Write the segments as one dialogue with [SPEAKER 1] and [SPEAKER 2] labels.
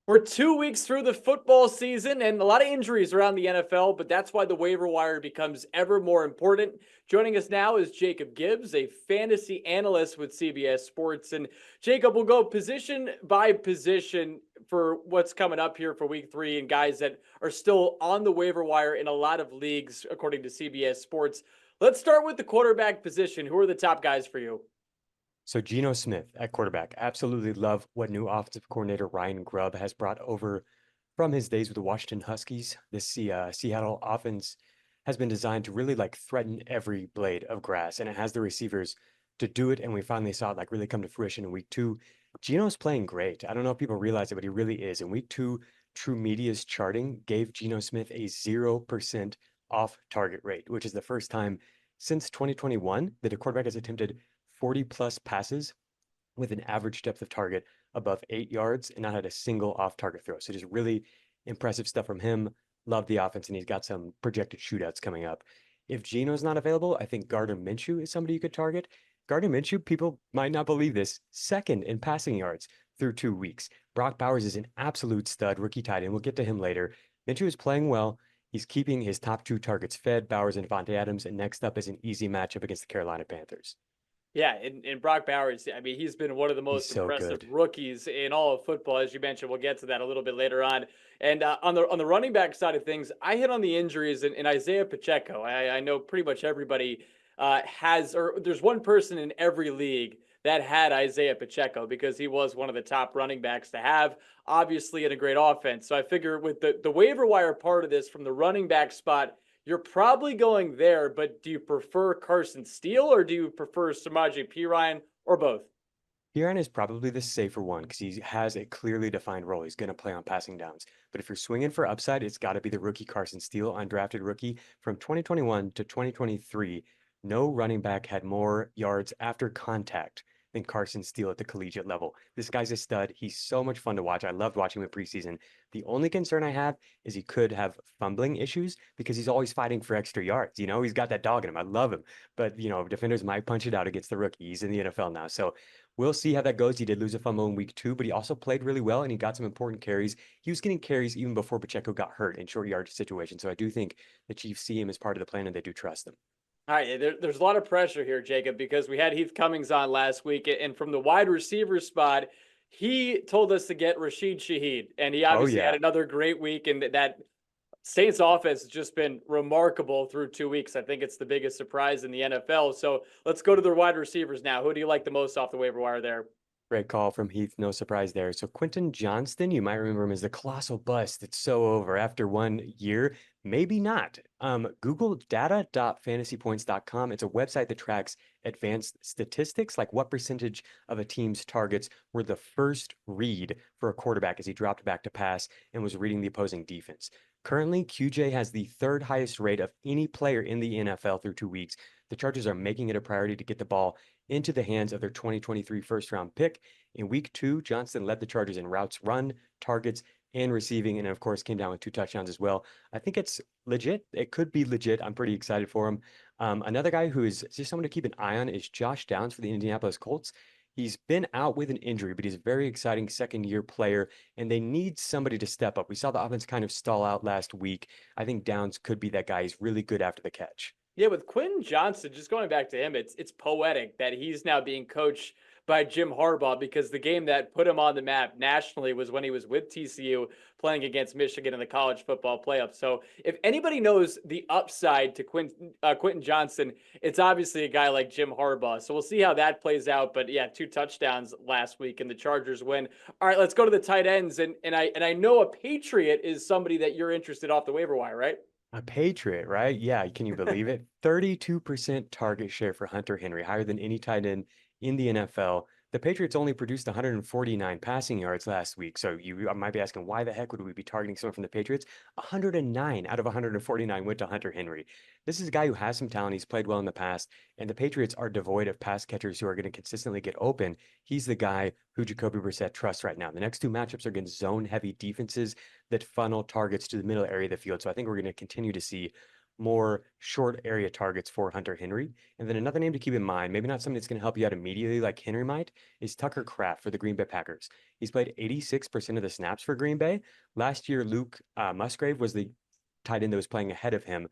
[SPEAKER 1] We're 2 weeks through the football season and a lot of injuries around the NFL, but that's why the waiver wire becomes ever more important. Joining us now is Jacob Gibbs, a fantasy analyst with CBS Sports. And Jacob, we'll go position by position for what's coming up here for week 3 and guys that are still on the waiver wire in a lot of leagues, according to CBS Sports. Let's start with the quarterback position. Who are the top guys for you?
[SPEAKER 2] So Geno Smith at quarterback. Absolutely love what new offensive coordinator Ryan Grubb has brought over from his days with the Washington Huskies. This Seattle offense has been designed to really like threaten every blade of grass, and it has the receivers to do it. And we finally saw it like really come to fruition in week 2. Geno's playing great. I don't know if people realize it, but he really is. In week 2, True Media's charting gave Geno Smith a 0% off target rate, which is the first time since 2021 that a quarterback has attempted 40 plus passes with an average depth of target above 8 yards and not had a single off target throw. So just really impressive stuff from him. Love the offense, and he's got some projected shootouts coming up. If Geno's not available, I think Gardner Minshew is somebody you could target. Gardner Minshew, people might not believe this, second in passing yards through 2 weeks. Brock Bowers is an absolute stud, rookie tight end. We'll get to him later. Minshew is playing well. He's keeping his top 2 targets fed, Bowers and Devontae Adams, and next up is an easy matchup against the Carolina Panthers.
[SPEAKER 1] Yeah, and Brock Bowers, I mean, he's been one of the
[SPEAKER 2] He's
[SPEAKER 1] most
[SPEAKER 2] so
[SPEAKER 1] impressive
[SPEAKER 2] good.
[SPEAKER 1] rookies in all of football, as you mentioned. We'll get to that a little bit later on. And on the running back side of things, I hit on the injuries in Isaiah Pacheco. I know pretty much everybody has, or there's one person in every league that had Isaiah Pacheco because he was one of the top running backs to have, obviously in a great offense. So I figure with the waiver wire part of this from the running back spot, you're probably going there, but do you prefer Carson Steele or do you prefer Samaje Perine or both?
[SPEAKER 2] Kieran is probably the safer one because he has a clearly defined role. He's going to play on passing downs. But if you're swinging for upside, it's got to be the rookie Carson Steele, undrafted rookie from 2021 to 2023. No running back had more yards after contact than Carson Steele at the collegiate level. This guy's a stud. He's so much fun to watch. I loved watching him in preseason. The only concern I have is he could have fumbling issues because he's always fighting for extra yards. He's got that dog in him. I love him. But, defenders might punch it out against the rookie. He's in the NFL now. So we'll see how that goes. He did lose a fumble in week 2, but he also played really well and he got some important carries. He was getting carries even before Pacheco got hurt in short yardage situations. So I do think the Chiefs see him as part of the plan and they do trust him.
[SPEAKER 1] All right, there's a lot of pressure here, Jacob, because we had Heath Cummings on last week, and from the wide receiver spot, he told us to get Rashid Shaheed, and he
[SPEAKER 2] Oh,
[SPEAKER 1] obviously had
[SPEAKER 2] yeah.
[SPEAKER 1] another great week, and that Saints offense has just been remarkable through 2 weeks. I think it's the biggest surprise in the NFL. So let's go to the wide receivers now. Who do you like the most off the waiver wire there?
[SPEAKER 2] Great call from Heath. No surprise there. So Quentin Johnston, you might remember him as the colossal bust. It's so over after 1 year. Maybe not. Google data.fantasypoints.com. It's a website that tracks advanced statistics, like what percentage of a team's targets were the first read for a quarterback as he dropped back to pass and was reading the opposing defense. Currently, QJ has the third highest rate of any player in the NFL through 2 weeks. The Chargers are making it a priority to get the ball into the hands of their 2023 first round pick. In week 2, Johnston led the Chargers in routes run, targets, and receiving, and of course came down with 2 touchdowns as well. I think it's legit. It could be legit. I'm pretty excited for him. Another guy who is just someone to keep an eye on is Josh Downs for the Indianapolis Colts. He's been out with an injury, but he's a very exciting second-year player, and they need somebody to step up. We saw the offense kind of stall out last week. I think Downs could be that guy. He's really good after the catch.
[SPEAKER 1] Yeah, with Quentin Johnson, just going back to him, it's poetic that he's now being coached by Jim Harbaugh because the game that put him on the map nationally was when he was with TCU playing against Michigan in the college football playoff. So if anybody knows the upside to Quentin Johnson, it's obviously a guy like Jim Harbaugh. So we'll see how that plays out. But yeah, 2 touchdowns last week and the Chargers win. All right, let's go to the tight ends. And I know a Patriot is somebody that you're interested off the waiver wire, right?
[SPEAKER 2] A Patriot, right? Yeah, can you believe it? 32% target share for Hunter Henry, higher than any tight end in the NFL. The Patriots only produced 149 passing yards last week. So you might be asking, why the heck would we be targeting someone from the Patriots? 109 out of 149 went to Hunter Henry. This is a guy who has some talent. He's played well in the past, and the Patriots are devoid of pass catchers who are going to consistently get open. He's the guy who Jacoby Brissett trusts right now. The next 2 matchups are against zone-heavy defenses that funnel targets to the middle area of the field. So I think we're going to continue to see more short area targets for Hunter Henry. And then another name to keep in mind, maybe not something that's going to help you out immediately like Henry might, is Tucker Kraft for the Green Bay Packers. He's played 86% of the snaps for Green Bay. Last year, Luke Musgrave was the tight end that was playing ahead of him.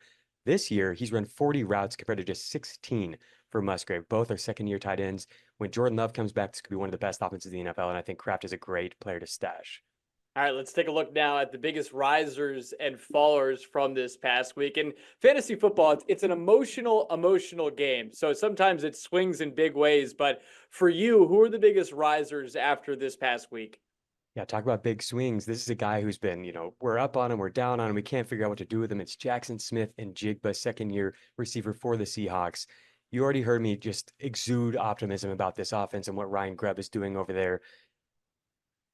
[SPEAKER 2] This year, he's run 40 routes compared to just 16 for Musgrave. Both are second-year tight ends. When Jordan Love comes back, this could be one of the best offenses in the NFL, and I think Kraft is a great player to stash.
[SPEAKER 1] All right, let's take a look now at the biggest risers and fallers from this past week. In fantasy football, it's an emotional game. So sometimes it swings in big ways. But for you, who are the biggest risers after this past week?
[SPEAKER 2] Yeah, talk about big swings. This is a guy who's been, we're up on him, we're down on him, we can't figure out what to do with him. It's Jackson Smith and Jigba, second-year receiver for the Seahawks. You already heard me just exude optimism about this offense and what Ryan Grubb is doing over there.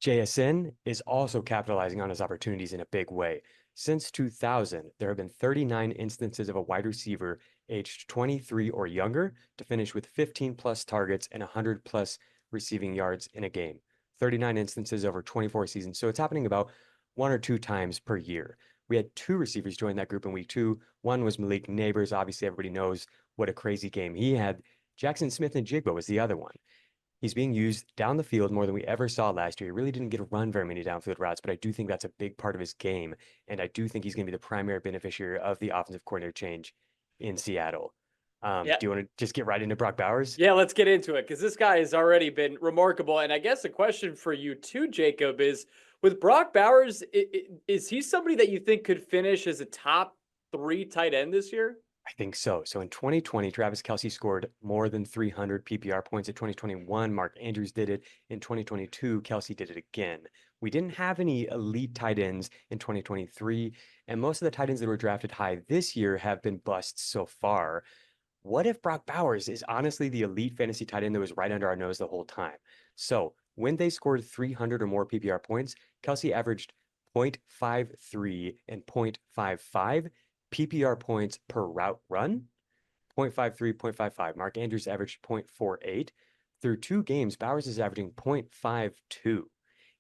[SPEAKER 2] JSN is also capitalizing on his opportunities in a big way. Since 2000, there have been 39 instances of a wide receiver aged 23 or younger to finish with 15 plus targets and 100 plus receiving yards in a game. 39 instances over 24 seasons. So it's happening about 1 or 2 times per year. We had 2 receivers join that group in week 2. One was Malik Neighbors. Obviously, everybody knows what a crazy game he had. Jackson Smith and Jigba was the other one. He's being used down the field more than we ever saw last year. He really didn't get to run very many downfield routes, but I do think that's a big part of his game. And I do think he's going to be the primary beneficiary of the offensive coordinator change in Seattle.
[SPEAKER 1] Yeah.
[SPEAKER 2] Do you want to just get right into Brock Bowers?
[SPEAKER 1] Yeah, let's get into it because this guy has already been remarkable. And I guess a question for you too, Jacob, is with Brock Bowers, is he somebody that you think could finish as a top 3 tight end this year?
[SPEAKER 2] I think so. So in 2020, Travis Kelce scored more than 300 PPR points. In 2021, Mark Andrews did it. In 2022, Kelce did it again. We didn't have any elite tight ends in 2023, and most of the tight ends that were drafted high this year have been busts so far. What if Brock Bowers is honestly the elite fantasy tight end that was right under our nose the whole time? So when they scored 300 or more PPR points, Kelce averaged 0.53 and 0.55 PPR points per route run, 0.53, 0.55. Mark Andrews averaged 0.48. Through 2 games, Bowers is averaging 0.52.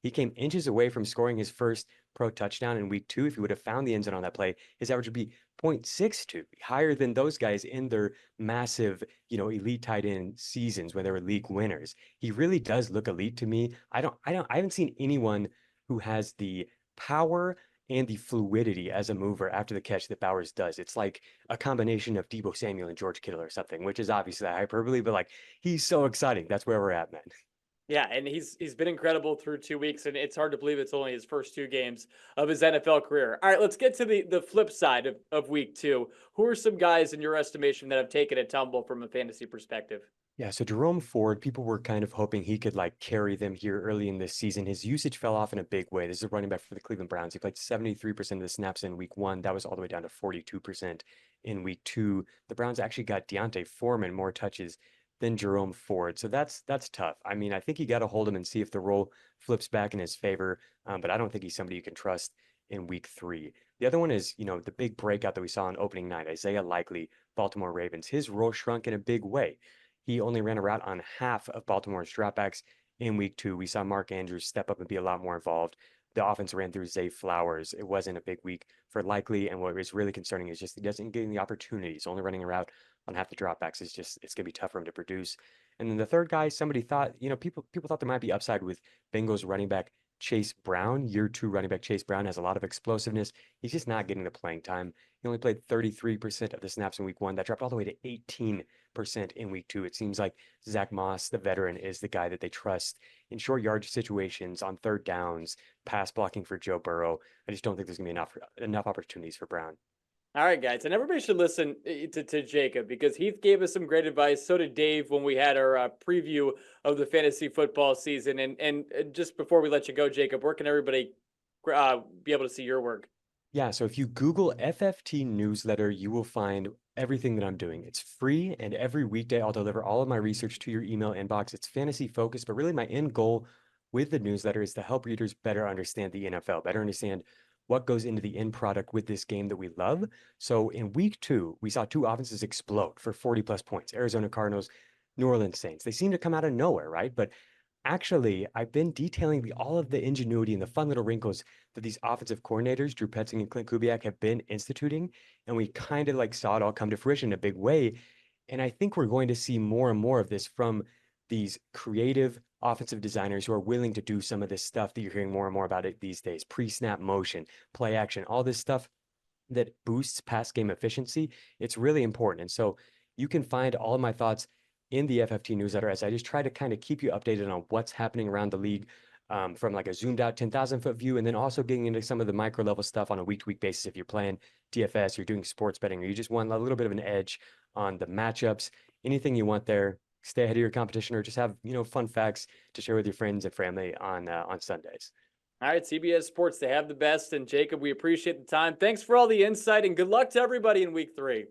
[SPEAKER 2] He came inches away from scoring his first pro touchdown in week 2. If he would have found the end zone on that play, his average would be 0.62, higher than those guys in their massive, elite tight end seasons when they were league winners. He really does look elite to me. I haven't seen anyone who has the power and the fluidity as a mover after the catch that Bowers does. It's like a combination of Deebo Samuel and George Kittle or something, which is obviously a hyperbole, but like he's so exciting. That's where we're at, man.
[SPEAKER 1] Yeah, and he's been incredible through 2 weeks, and it's hard to believe it's only his first 2 games of his NFL career. All right, let's get to the flip side of week 2. Who are some guys in your estimation that have taken a tumble from a fantasy perspective?
[SPEAKER 2] Yeah, so Jerome Ford, people were kind of hoping he could like carry them here early in this season. His usage fell off in a big way. This is a running back for the Cleveland Browns. He played 73% of the snaps in week 1. That was all the way down to 42% in week 2. The Browns actually got Deontay Foreman more touches than Jerome Ford. So that's tough. I mean, I think you got to hold him and see if the role flips back in his favor. But I don't think he's somebody you can trust in week 3. The other one is, the big breakout that we saw on opening night, Isaiah Likely, Baltimore Ravens. His role shrunk in a big way. He only ran a route on half of Baltimore's dropbacks in week 2. We saw Mark Andrews step up and be a lot more involved. The offense ran through Zay Flowers. It wasn't a big week for Likely, and what was really concerning is just he doesn't get the opportunities. Only running a route on half the dropbacks is just it's gonna be tough for him to produce. And then the third guy, somebody thought, people thought there might be upside with Bengals running back Chase Brown. Year 2 running back Chase Brown has a lot of explosiveness. He's just not getting the playing time. He only played 33% of the snaps in week 1. That dropped all the way to 18% in week 2. It seems like Zach Moss, the veteran, is the guy that they trust in short yardage situations, on third downs, pass blocking for Joe Burrow. I just don't think there's going to be enough opportunities for Brown.
[SPEAKER 1] All right, guys, and everybody should listen to Jacob because Heath gave us some great advice. So did Dave when we had our preview of the fantasy football season. And just before we let you go, Jacob, where can everybody be able to see your work?
[SPEAKER 2] Yeah, so if you Google FFT newsletter, you will find everything that I'm doing. It's free, and every weekday I'll deliver all of my research to your email inbox. It's fantasy focused, but really my end goal with the newsletter is to help readers better understand the NFL, better understand what goes into the end product with this game that we love. So in week 2, we saw 2 offenses explode for 40 plus points. Arizona Cardinals, New Orleans Saints. They seem to come out of nowhere, right? But Actually, I've been detailing all of the ingenuity and the fun little wrinkles that these offensive coordinators, Drew Petzing and Clint Kubiak, have been instituting, and we kind of like saw it all come to fruition in a big way. And I think we're going to see more and more of this from these creative offensive designers who are willing to do some of this stuff that you're hearing more and more about it these days: pre-snap motion, play action, all this stuff that boosts pass game efficiency. It's really important. And so you can find all of my thoughts in the FFT newsletter as I just try to kind of keep you updated on what's happening around the league, from like a zoomed out 10,000 foot view, and then also getting into some of the micro level stuff on a week to week basis. If you're playing DFS, you're doing sports betting, or you just want a little bit of an edge on the matchups, anything you want there, stay ahead of your competition, or just have, fun facts to share with your friends and family on Sundays.
[SPEAKER 1] All right, CBS Sports, they have the best. And Jacob, we appreciate the time. Thanks for all the insight and good luck to everybody in week 3.